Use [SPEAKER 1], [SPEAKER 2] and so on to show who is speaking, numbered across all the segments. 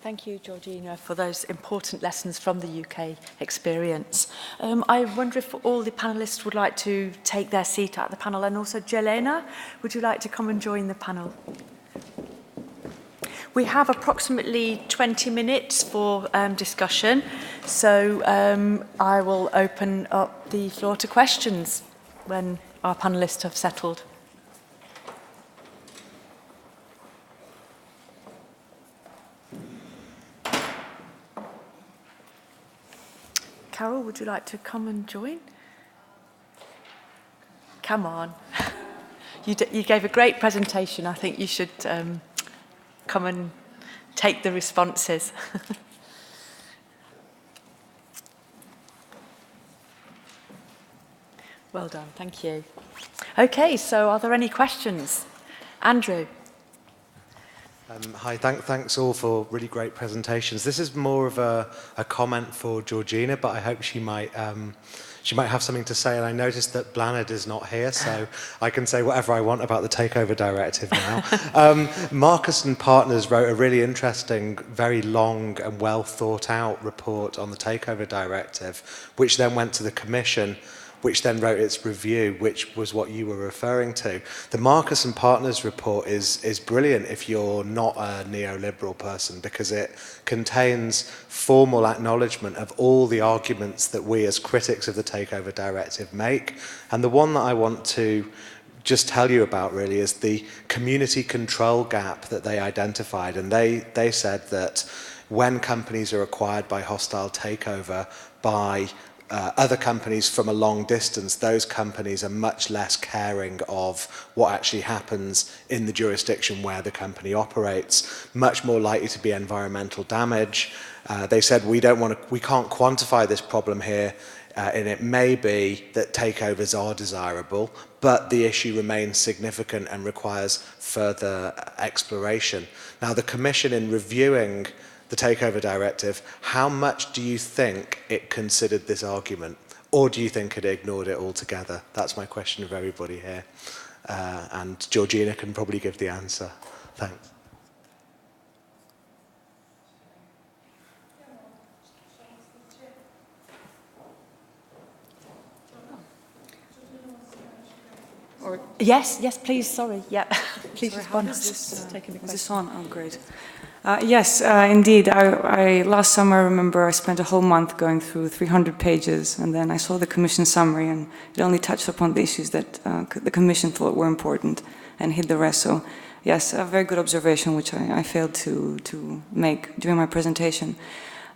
[SPEAKER 1] Thank you, Georgina, for those important lessons from the UK experience. I wonder if all the panellists would like to take their seat at the panel, and also Jelena, would you like to come and join the panel? We have approximately 20 minutes for discussion, so I will open up the floor to questions when our panellists have settled. Carol, would you like to come and join? Come on. You gave a great presentation. I think you should come and take the responses. Well done, thank you. Okay, so are there any questions? Andrew.
[SPEAKER 2] Hi, thanks all for really great presentations. This is more of a comment for Georgina, but I hope she might have something to say. And I noticed that Blanard is not here, so I can say whatever I want about the Takeover Directive now. Marcus and Partners wrote a really interesting, very long and well thought out report on the Takeover Directive, which then went to the Commission, which then wrote its review, which was what you were referring to. The Marcus and Partners report is brilliant if you're not a neoliberal person, because it contains formal acknowledgement of all the arguments that we as critics of the Takeover Directive make. And the one that I want to just tell you about really is the community control gap that they identified. And they said that when companies are acquired by hostile takeover by other companies from a long distance, those companies are much less caring of what actually happens in the jurisdiction where the company operates, much more likely to be environmental damage. They said we can't quantify this problem here, and it may be that takeovers are desirable, but the issue remains significant and requires further exploration. Now, the Commission, in reviewing the Takeover Directive, how much do you think it considered this argument? Or do you think it ignored it altogether? That's my question of everybody here. And Georgina can probably give the answer. Thanks.
[SPEAKER 1] Yes, please, sorry. Yeah, please respond.
[SPEAKER 3] Is this on? Oh, great. Yes, indeed. Last summer, I remember I spent a whole month going through 300 pages, and then I saw the Commission summary, and it only touched upon the issues that the Commission thought were important and hid the rest. So, yes, a very good observation, which I failed to make during my presentation.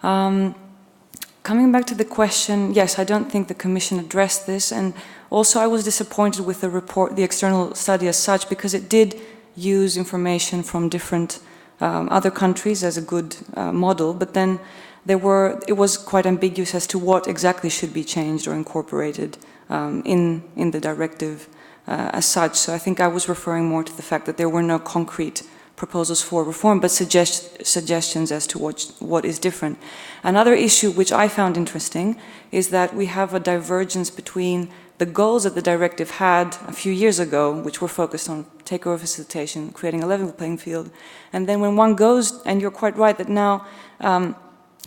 [SPEAKER 3] Coming back to the question, yes, I don't think the Commission addressed this, and also I was disappointed with the report, the external study as such, because it did use information from different other countries as a good model, but then it was quite ambiguous as to what exactly should be changed or incorporated in the directive as such. So I think I was referring more to the fact that there were no concrete proposals for reform, but suggestions as to what is different. Another issue which I found interesting is that we have a divergence between the goals that the directive had a few years ago, which were focused on takeover facilitation, creating a level playing field, and then when one goes, and you're quite right that now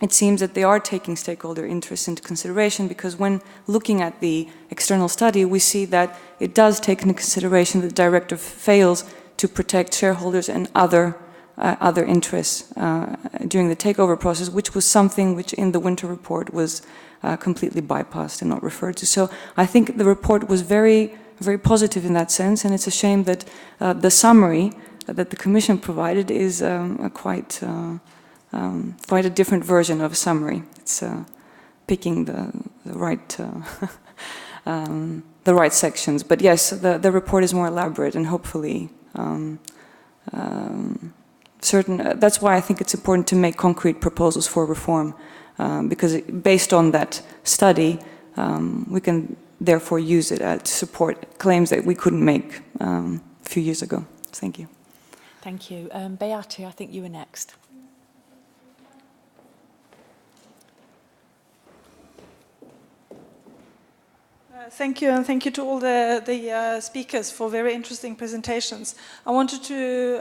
[SPEAKER 3] it seems that they are taking stakeholder interests into consideration, because when looking at the external study, we see that it does take into consideration that the directive fails to protect shareholders and other interests during the takeover process, which was something which in the Winter report was completely bypassed and not referred to. So I think the report was very, very positive in that sense, and it's a shame that the summary that the Commission provided is quite a different version of a summary. It's picking the right sections. But yes, the report is more elaborate, and hopefully that's why I think it's important to make concrete proposals for reform, because based on that study, we can therefore use it to support claims that we couldn't make a few years ago. Thank you.
[SPEAKER 1] Thank you. Beate, I think you were next.
[SPEAKER 4] Thank you, and thank you to all the speakers for very interesting presentations. I wanted to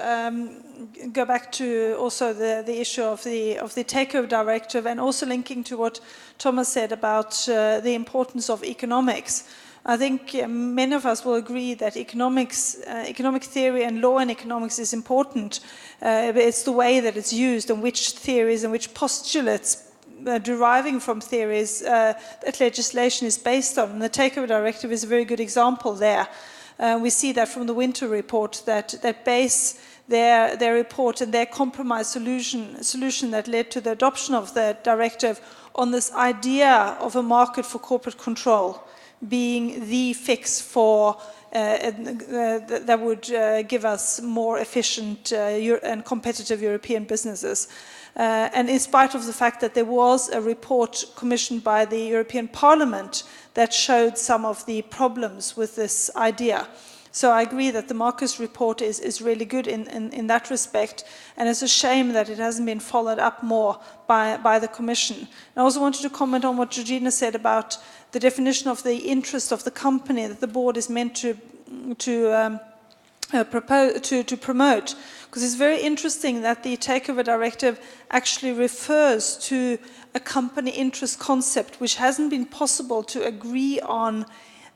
[SPEAKER 4] go back to also the issue of the takeover directive, and also linking to what Thomas said about the importance of economics. I think many of us will agree that economic theory and law in economics is important. It's the way that it's used and which theories and which postulates deriving from theories that legislation is based on. And the Takeover Directive is a very good example there. We see that from the Winter Report, that base their report and their compromise solution that led to the adoption of the directive on this idea of a market for corporate control being the fix for that would give us more efficient and competitive European businesses. And in spite of the fact that there was a report commissioned by the European Parliament that showed some of the problems with this idea. So I agree that the Marcus report is really good in that respect, and it's a shame that it hasn't been followed up more by the Commission. And I also wanted to comment on what Georgina said about the definition of the interest of the company that the board is meant to promote, because it's very interesting that the Takeover Directive actually refers to a company interest concept which hasn't been possible to agree on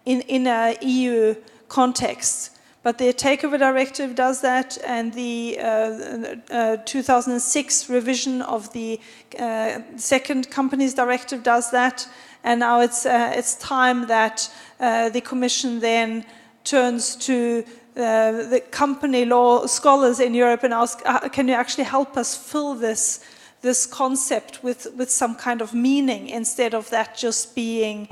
[SPEAKER 4] in an EU context. But the Takeover Directive does that, and the 2006 revision of the second Companies Directive does that, and now it's time that the Commission then turns to the company law scholars in Europe and ask, can you actually help us fill this concept with some kind of meaning, instead of that just being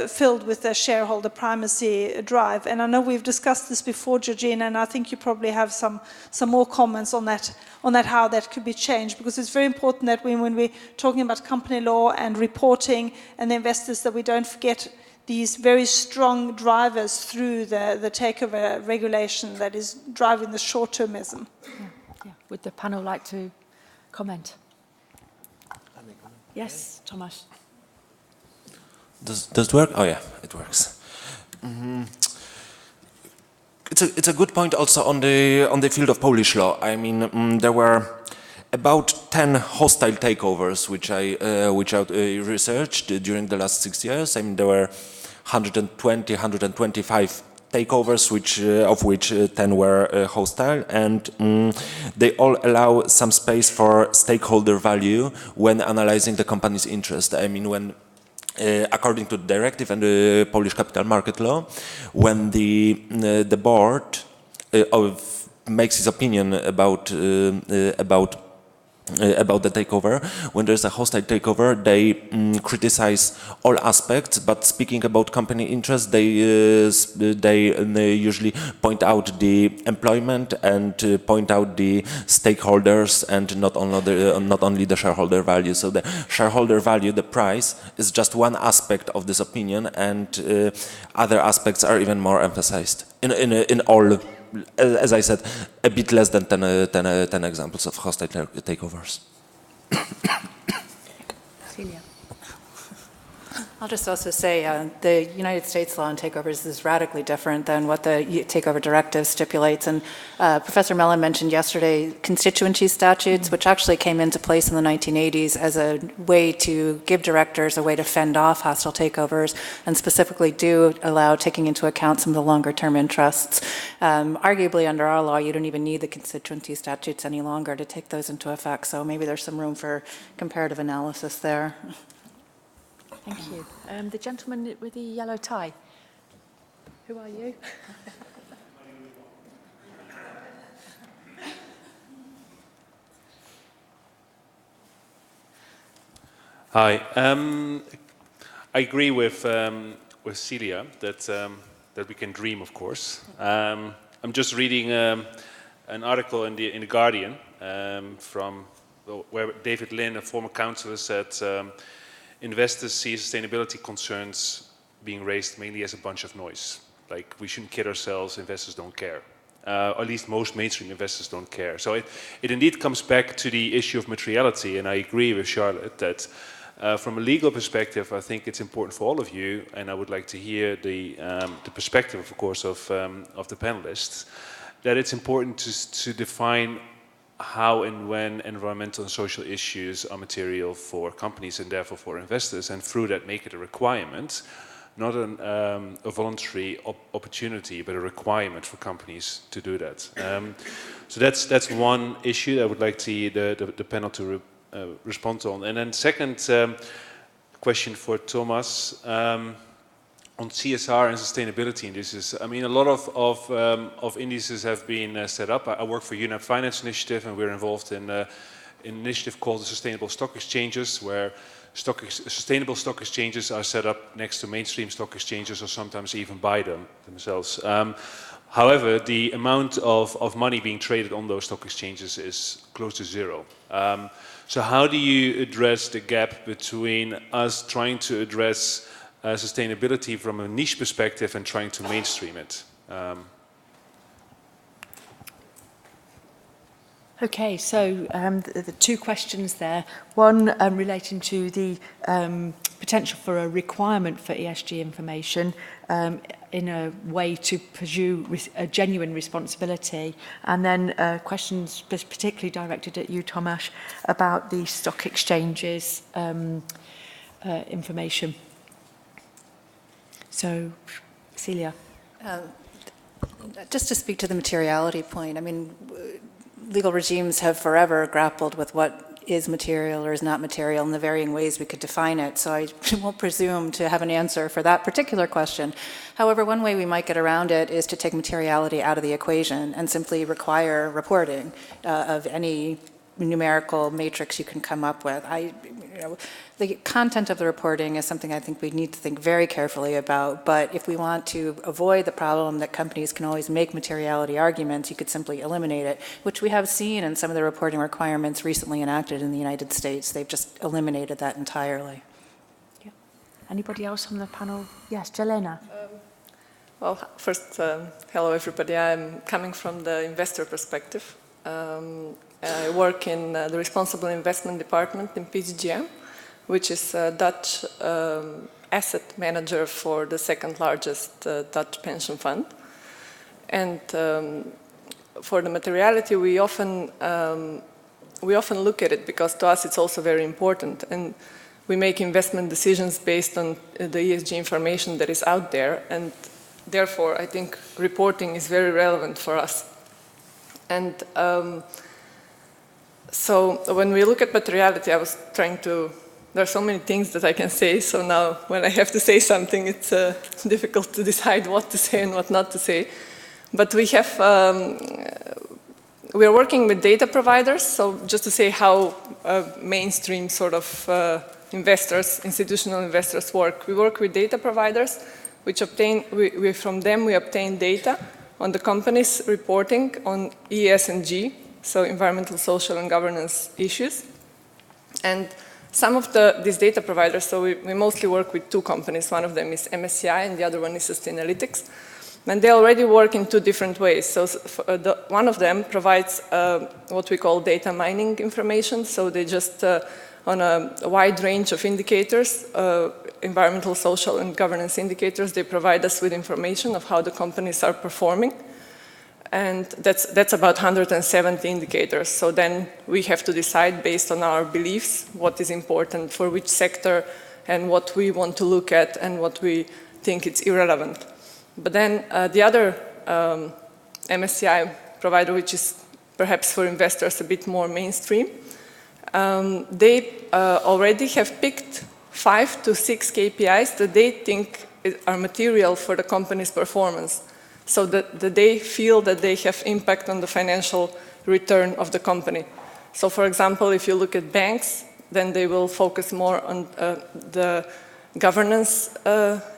[SPEAKER 4] filled with a shareholder primacy drive. And I know we've discussed this before, Georgina, and I think you probably have some more comments on that, how that could be changed, because it's very important that when we're talking about company law and reporting and the investors, that we don't forget these very strong drivers through the takeover regulation that is driving the short-termism.
[SPEAKER 1] Yeah. Would the panel like to comment? Yes, Tomasz.
[SPEAKER 5] Does it work? Oh yeah, it works. It's a good point also on the field of Polish law. I mean, there were about 10 hostile takeovers which I researched during the last 6 years. I mean, there were 125 takeovers, of which 10 were hostile, and they all allow some space for stakeholder value when analyzing the company's interest. I mean, when according to the directive and the Polish capital market law, when the board makes its opinion about the takeover, when there's a hostile takeover, they criticize all aspects, but speaking about company interest, they usually point out the employment and point out the stakeholders, and not only the shareholder value. So the shareholder value, the price, is just one aspect of this opinion, and other aspects are even more emphasized in all. As I said, a bit less than 10 examples of hostile takeovers.
[SPEAKER 1] Celia.
[SPEAKER 6] I'll just also say the United States law on takeovers is radically different than what the Takeover Directive stipulates. And Professor Mellon mentioned yesterday constituency statutes, which actually came into place in the 1980s as a way to give directors a way to fend off hostile takeovers, and specifically do allow taking into account some of the longer term interests. Arguably under our law, you don't even need the constituency statutes any longer to take those into effect. So maybe there's some room for comparative analysis there.
[SPEAKER 1] Thank you. The gentleman with the yellow tie. Who are you?
[SPEAKER 7] Hi. I agree with Celia that we can dream, of course. I'm just reading an article in the Guardian from where David Lynn, a former councillor, said. Investors see sustainability concerns being raised mainly as a bunch of noise. Like, we shouldn't kid ourselves, investors don't care. Or at least most mainstream investors don't care. So it indeed comes back to the issue of materiality, and I agree with Charlotte that From a legal perspective, I think it's important for all of you, and I would like to hear the perspective, of course, of the panelists, that it's important to define how and when environmental and social issues are material for companies and therefore for investors, and through that make it a requirement, not a voluntary opportunity, but a requirement for companies to do that. So that's one issue I would like the panel to respond on. And then second question for Tomasz, on CSR and sustainability indices. I mean, a lot of indices have been set up. I work for UNEP Finance Initiative, and we're involved in an initiative called the Sustainable Stock Exchanges, where sustainable stock exchanges are set up next to mainstream stock exchanges, or sometimes even by them themselves. However, the amount of money being traded on those stock exchanges is close to zero. So how do you address the gap between us trying to address sustainability from a niche perspective and trying to mainstream it?
[SPEAKER 1] Okay, so the two questions there. One relating to the potential for a requirement for ESG information in a way to pursue a genuine responsibility. And then questions particularly directed at you, Tomasz, about the stock exchanges information. So, Celia.
[SPEAKER 6] Just to speak to the materiality point, I mean, legal regimes have forever grappled with what is material or is not material in the varying ways we could define it. So I won't presume to have an answer for that particular question. However, one way we might get around it is to take materiality out of the equation and simply require reporting of any numerical matrix you can come up with. The content of the reporting is something I think we need to think very carefully about, but if we want to avoid the problem that companies can always make materiality arguments, you could simply eliminate it, which we have seen in some of the reporting requirements recently enacted in the United States. They've just eliminated that entirely.
[SPEAKER 1] Yeah. Anybody else on the panel? Yes, Jelena.
[SPEAKER 8] Well, first, hello everybody. I'm coming from the investor perspective. I work in the Responsible Investment Department in PGGM, which is a Dutch asset manager for the second largest Dutch pension fund. And for the materiality, we often look at it because to us it's also very important. And we make investment decisions based on the ESG information that is out there. And therefore, I think reporting is very relevant for us. And so when we look at materiality, I was trying to, there are so many things that I can say, so now when I have to say something, it's difficult to decide what to say and what not to say. But we have, we are working with data providers, so just to say how mainstream sort of investors, institutional investors work. We work with data providers, which obtain, from them we obtain data on the company's reporting on ESG, so environmental, social, and governance issues. And some of these data providers, so we mostly work with two companies. One of them is MSCI and the other one is Sustainalytics. And they already work in two different ways. So one of them provides what we call data mining information. So they just, on a wide range of indicators, environmental, social, and governance indicators, they provide us with information of how the companies are performing. And that's about 170 indicators. So then we have to decide based on our beliefs what is important for which sector and what we want to look at and what we think it's irrelevant. But then the other MSCI provider, which is perhaps for investors a bit more mainstream, they already have picked 5 to 6 KPIs that they think are material for the company's performance. So that they feel that they have impact on the financial return of the company. So for example, if you look at banks, then they will focus more on the governance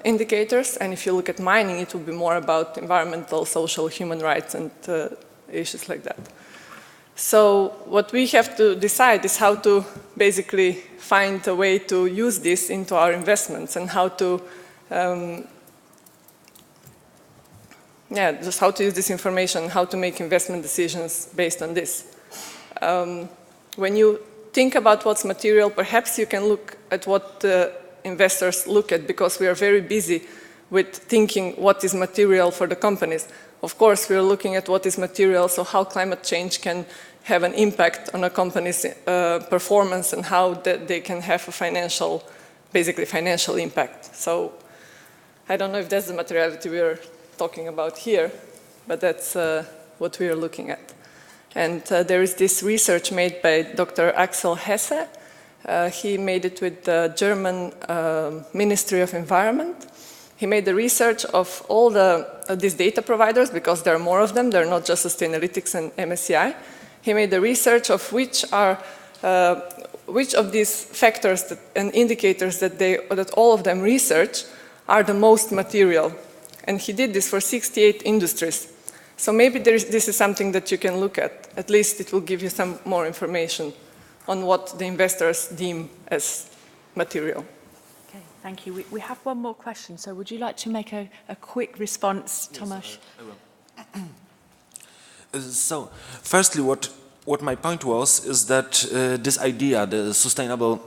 [SPEAKER 8] indicators. And if you look at mining, it will be more about environmental, social, human rights and issues like that. So what we have to decide is how to basically find a way to use this into our investments and how to just how to use this information, how to make investment decisions based on this. When you think about what's material, perhaps you can look at what the investors look at, because we are very busy with thinking what is material for the companies. Of course, we are looking at what is material, so how climate change can have an impact on a company's performance and how they can have a financial, basically financial impact. So I don't know if that's the materiality we are talking about here, but that's what we are looking at. And there is this research made by Dr. Axel Hesse. He made it with the German Ministry of Environment. He made the research of all these data providers, because there are more of them, they're not just Sustainalytics and MSCI. He made the research of which of these factors and indicators that all of them research are the most material. And he did this for 68 industries. So maybe this is something that you can look at. At least it will give you some more information on what the investors deem as material.
[SPEAKER 1] Okay, thank you. We have one more question, so would you like to make a quick response, Tomasz?
[SPEAKER 5] Yes, I will. So, firstly, what my point was is that this idea, the sustainable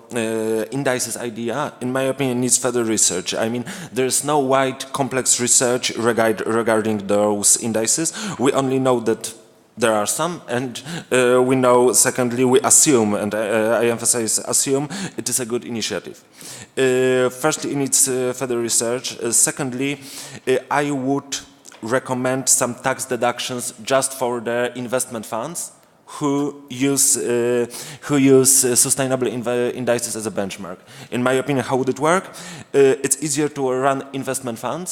[SPEAKER 5] indices idea, in my opinion, needs further research. I mean, there is no wide, complex research regarding those indices. We only know that there are some, and we know, secondly, we assume, and I emphasize assume, it is a good initiative. Firstly, it needs further research. Secondly, I would recommend some tax deductions just for the investment funds who use sustainable indices as a benchmark. In my opinion, how would it work? It's easier to run investment fund,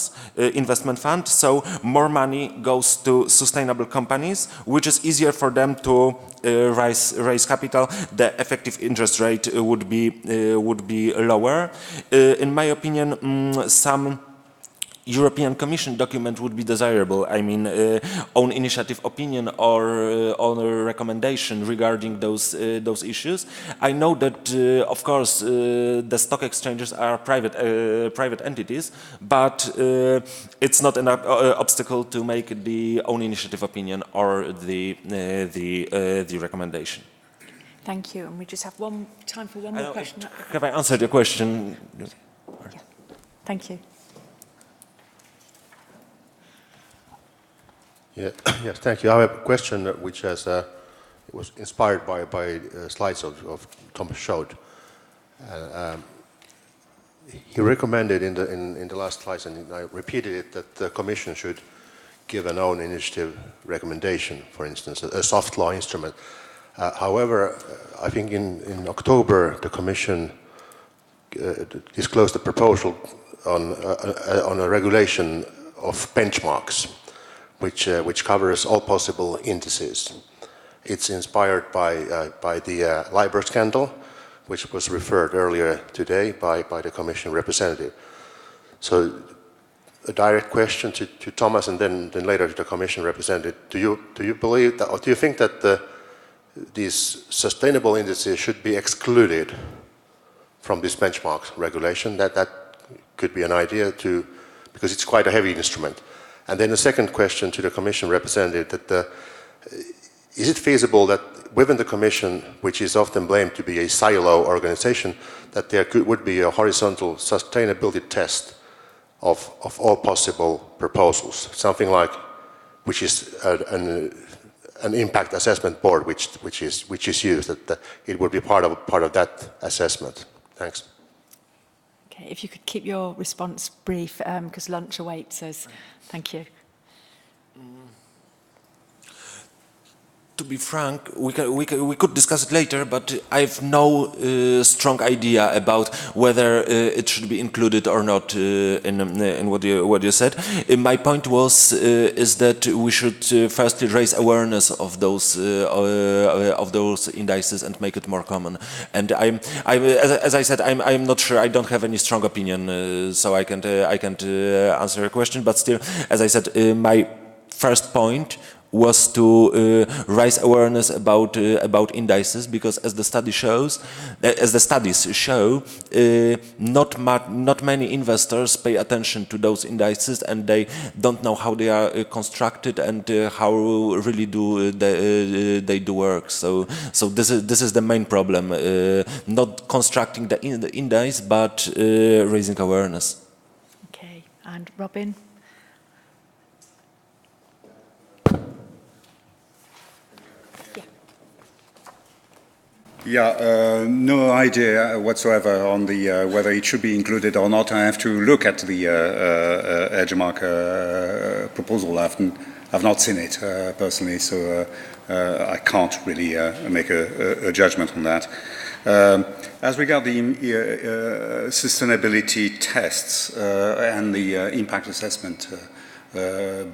[SPEAKER 5] so more money goes to sustainable companies, which is easier for them to raise capital. The effective interest rate would be lower. In my opinion, some European Commission document would be desirable. I mean, own initiative opinion or own recommendation regarding those issues. I know that, of course, the stock exchanges are private entities, but it's not an obstacle to make the own initiative opinion or the recommendation.
[SPEAKER 1] Thank you. And we just have time for one more question.
[SPEAKER 5] Have I answered your question?
[SPEAKER 1] Yeah. Thank you.
[SPEAKER 9] Yeah, yes, thank you. I have a question which was inspired by slides of Thomas showed. He recommended in the last slides, and I repeated it, that the Commission should give an own initiative recommendation, for instance, a soft law instrument. However, I think in October the Commission disclosed a proposal on a regulation of benchmarks, which covers all possible indices. It's inspired by the LIBOR scandal, which was referred earlier today by the Commission representative. So a direct question to Thomas, and then later to the Commission representative. Do you believe that, or do you think that these sustainable indices should be excluded from this benchmark regulation? That could be an idea because it's quite a heavy instrument. And then the second question to the Commission representative, that is it feasible that within the Commission, which is often blamed to be a silo organization, that there would be a horizontal sustainability test of all possible proposals, something like, which is an impact assessment board, which is used, that it would be part of that assessment? Thanks.
[SPEAKER 1] Okay, if you could keep your response brief, because lunch awaits us. Thank you.
[SPEAKER 5] To be frank, we could discuss it later, but I have no strong idea about whether it should be included or not in what you said. My point was is that we should firstly raise awareness of those indices and make it more common. And as I said, I'm not sure. I don't have any strong opinion, so I can't answer your question. But still, as I said, my first point was to raise awareness about indices, because as the studies show, not many investors pay attention to those indices, and they don't know how they are constructed and how really they do work. So this is the main problem: not constructing the index, but raising awareness.
[SPEAKER 1] Okay, and Robin.
[SPEAKER 10] Yeah, no idea whatsoever on the whether it should be included or not. I have to look at the Edgemark proposal. I've not seen it personally, so I can't really make a judgment on that. As regards the sustainability tests and the impact assessment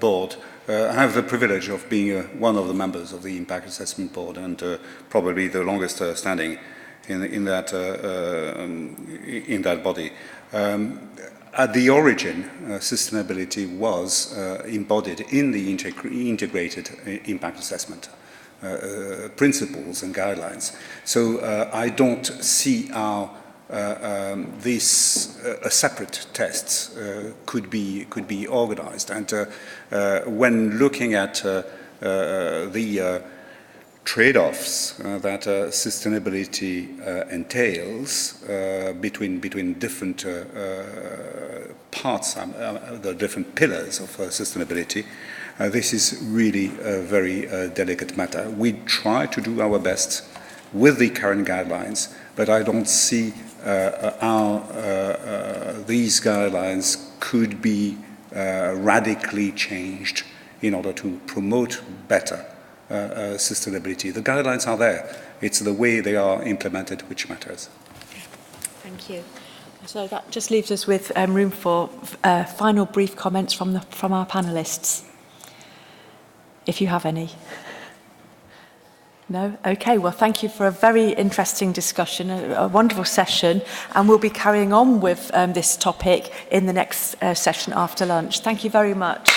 [SPEAKER 10] board, I have the privilege of being one of the members of the Impact Assessment Board, and probably the longest standing in that body. At the origin, sustainability was embodied in the integrated impact assessment principles and guidelines. So I don't see how these separate tests could be organized, and when looking at the trade-offs that sustainability entails between different parts, the different pillars of sustainability, this is really a very delicate matter. We try to do our best with the current guidelines, but I don't see how these guidelines could be radically changed in order to promote better sustainability. The guidelines are there. It's the way they are implemented which matters.
[SPEAKER 1] Thank you. So that just leaves us with room for final brief comments from our panellists, if you have any. No? Okay, well, thank you for a very interesting discussion, a wonderful session, and we'll be carrying on with this topic in the next session after lunch. Thank you very much.